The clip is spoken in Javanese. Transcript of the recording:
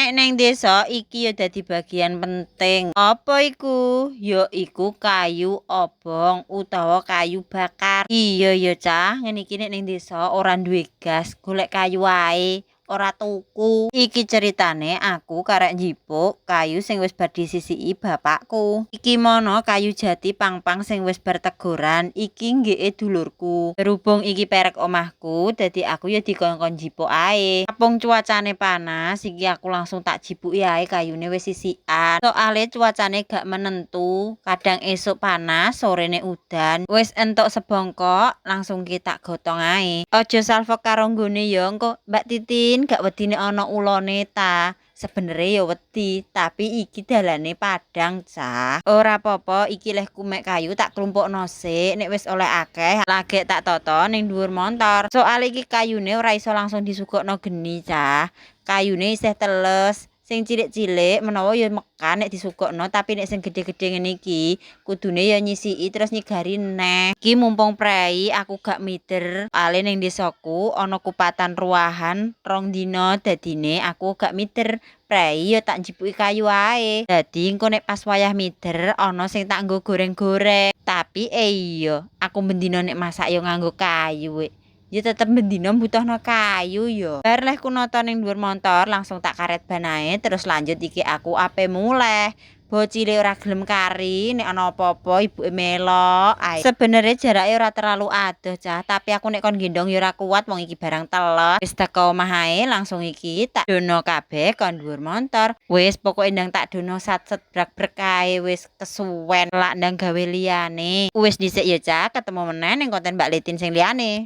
Nek neng desa iki ya dadi bagian penting. Apa iku? Ya iku kayu obong utawa kayu bakar. Iya ya cah, ngene iki nek neng desa ora duwe gas, golek kayu wae. Ora tuku. Iki ceritane aku karek njipuk kayu sing wis bar disisiki bapakku. Iki mono kayu jati pang-pang sing wis bar tegoran. Iki nggih dulurku. Berhubung iki perek omahku, dadi aku ya dikongkon njipuk ae. Apung cuacane panas, iki aku langsung tak jipuki ae kayune wis sisikan. Soale cuacane gak menentu, kadang esuk panas, sorene udan. Wis entuk sebongkok, langsung kita gotong ae. Aja salfok karo nggone ya, engko Mbak Titin gak wedi nek ana ulone ta. Sebenere ya wedi, tapi iki dalane padang, cah. Ora apa-apa, iki leh kumek kayu tak klumpukno sik, nek wis oleh akeh, lagek tak toto ning dhuwur montor. Soale iki kayune ora iso langsung disugokno geni, cah. Kayune isih teles. Sing cilik-cilik menawa ya mekan nek disugokno, tapi nek sing gedhe-gedhe ngene iki kudune ya nyisiki terus nyigari neh. Iki mumpung prei aku gak mider, ale ning desaku ana kupatan ruahan 2 dina dadine aku gak mider. Prei ya tak njipuki kayu ae. Dadi engko nek pas wayah mider ana sing tak nggo goreng-goreng. Tapi iya, aku bendina nek masak ya nganggo kayu. Ya tetep bendina butuhno kayu ya. Bar leh ku nata ning dhuwur montor langsung tak karet ban ae terus lanjut iki aku ape muleh. Bocile ora gelem kari, nek ana apa-apa ibuke melok ae. Sebenere jarake ora terlalu adoh, cah, tapi aku nek kon gendong ya ora kuat wong iki barang teles. Wis teko omah ae langsung iki tak dono kabeh kon dhuwur montor. Wis pokoke ndang tak dono satset brak-brek ae wis kesuwen lak ndang gawe liyane. Wis dhisik ya, cah, ketemu meneh ning konten Mbak Litin sing liyane.